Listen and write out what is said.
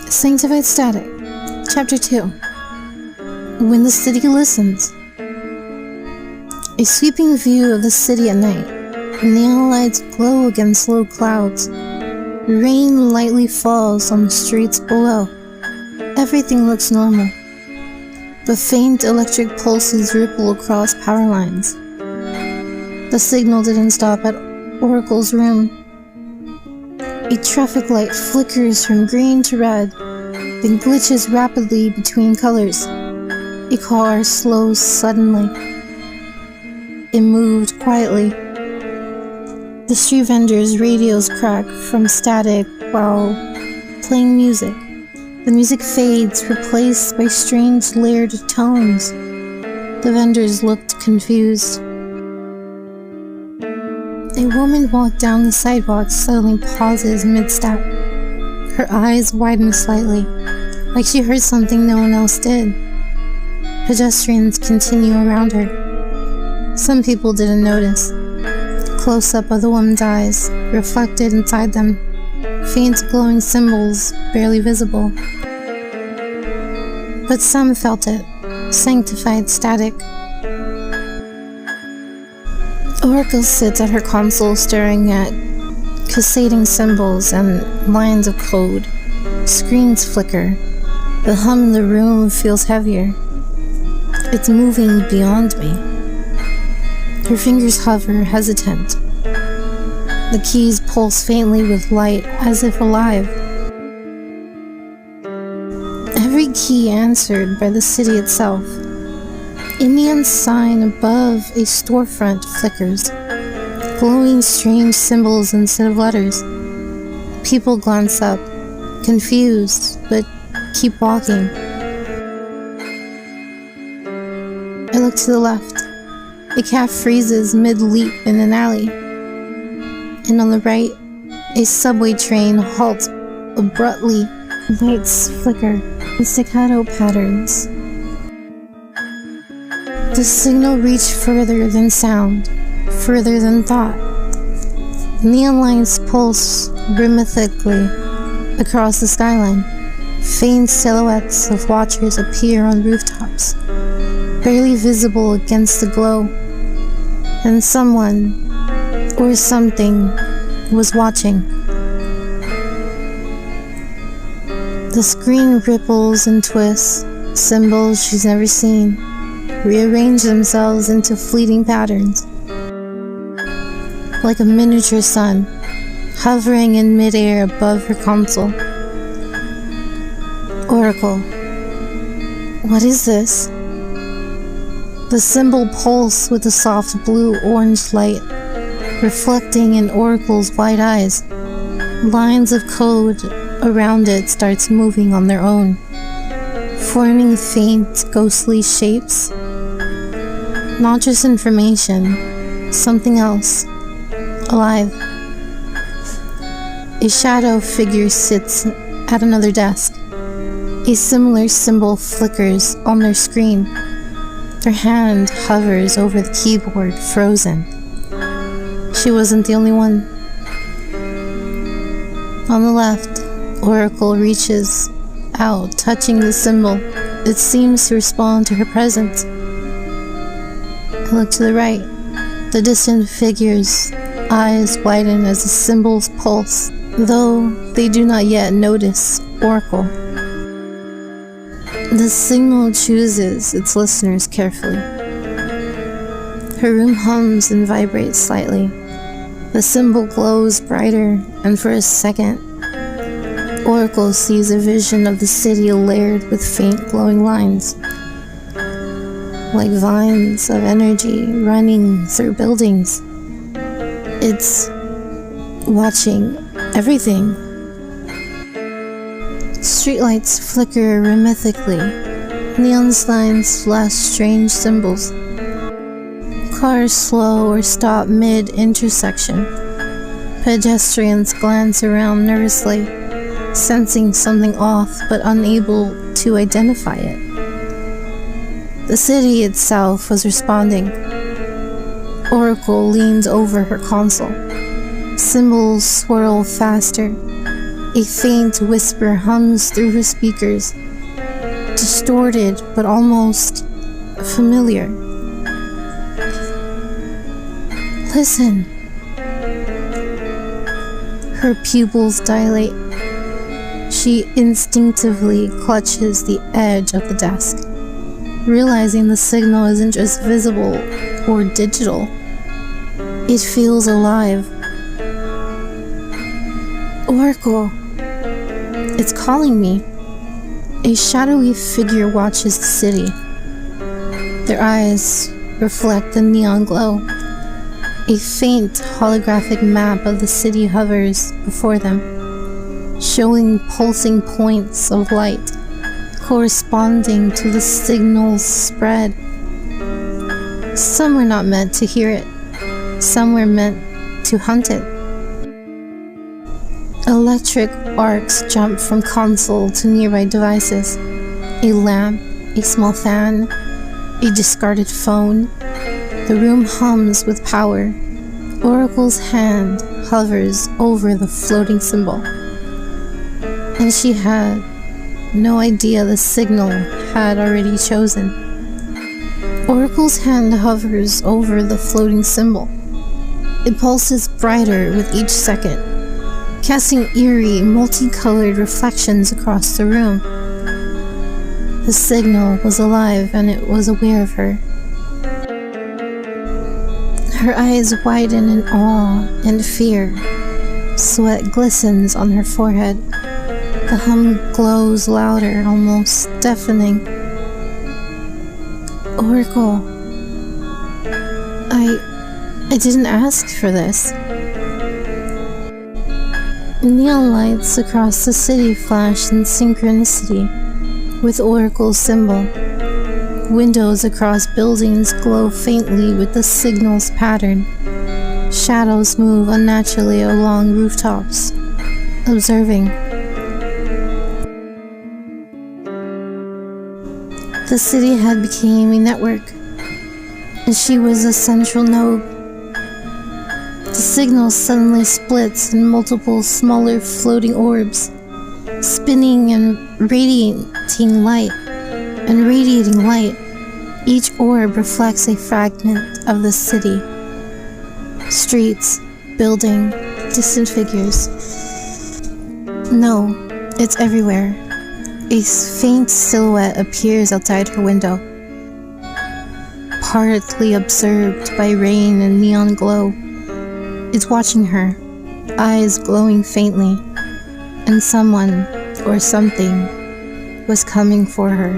Sanctified Static, Chapter 2. When the City Listens. A sweeping view of the city at night. Neon lights glow against low clouds. Rain lightly falls on the streets below. Everything looks normal, but faint electric pulses ripple across power lines. The signal didn't stop at Oracle's room. A traffic light flickers from green to red, then glitches rapidly between colors. A car slows suddenly. It moved quietly. The street vendors' radios crack from static while playing music. The music fades, replaced by strange layered tones. The vendors looked confused. A woman walked down the sidewalk, suddenly pauses mid-step. Her eyes widen slightly, like she heard something no one else did. Pedestrians continue around her. Some people didn't notice. Close-up of the woman's eyes, reflected inside them, faint glowing symbols barely visible. But some felt it, sanctified static. Oracle sits at her console staring at cascading symbols and lines of code. Screens flicker. The hum in the room feels heavier. It's moving beyond me. Her fingers hover, hesitant. The keys pulse faintly with light, as if alive. Every key answered by the city itself. A neon sign above a storefront flickers, glowing strange symbols instead of letters. People glance up, confused, but keep walking. I look to the left. A cab freezes mid-leap in an alley. And on the right, a subway train halts abruptly. Lights flicker in staccato patterns. The signal reached further than sound, further than thought. Neon lights pulse rhythmically across the skyline. Faint silhouettes of watchers appear on rooftops, barely visible against the glow. And someone, or something, was watching. The screen ripples and twists, symbols she's never seen rearrange themselves into fleeting patterns. Like a miniature sun, hovering in midair above her console. Oracle. What is this? The symbol pulses with a soft blue-orange light, reflecting in Oracle's wide eyes. Lines of code around it starts moving on their own, forming faint, ghostly shapes. Not just information, something else, alive. A shadow figure sits at another desk. A similar symbol flickers on their screen. Their hand hovers over the keyboard, frozen. She wasn't the only one. On the left, Oracle reaches out, touching the symbol. It seems to respond to her presence. I look to the right. The distant figure's eyes widen as the symbols pulse, though they do not yet notice Oracle. The signal chooses its listeners carefully. Her room hums and vibrates slightly. The symbol glows brighter, and for a second, Oracle sees a vision of the city layered with faint glowing lines, like vines of energy running through buildings. It's watching everything. Streetlights flicker rhythmically. Neon signs flash strange symbols. Cars slow or stop mid-intersection. Pedestrians glance around nervously, sensing something off but unable to identify it. The city itself was responding. Oracle leans over her console. Symbols swirl faster. A faint whisper hums through her speakers, distorted but almost familiar. Listen. Her pupils dilate. She instinctively clutches the edge of the desk, realizing the signal isn't just visible or digital. It feels alive. Oracle. It's calling me. A shadowy figure watches the city. Their eyes reflect the neon glow. A faint holographic map of the city hovers before them, showing pulsing points of light corresponding to the signal's spread. Some were not meant to hear it. Some were meant to hunt it. Electric arcs jump from console to nearby devices. A lamp, a small fan, a discarded phone. The room hums with power. Oracle's hand hovers over the floating symbol. And she had no idea the signal had already chosen. Oracle's hand hovers over the floating symbol. It pulses brighter with each second, casting eerie, multicolored reflections across the room. The signal was alive and it was aware of her. Her eyes widen in awe and fear. Sweat glistens on her forehead. The hum glows louder, almost deafening. Oracle, I didn't ask for this. Neon lights across the city flash in synchronicity with Oracle's symbol. Windows across buildings glow faintly with the signal's pattern. Shadows move unnaturally along rooftops, observing. The city had become a network, and she was a central node. The signal suddenly splits in multiple smaller floating orbs, spinning and radiating light. Each orb reflects a fragment of the city. Streets, building, distant figures. No, it's everywhere. A faint silhouette appears outside her window, partly absorbed by rain and neon glow. It's watching her, eyes glowing faintly, and someone or something was coming for her.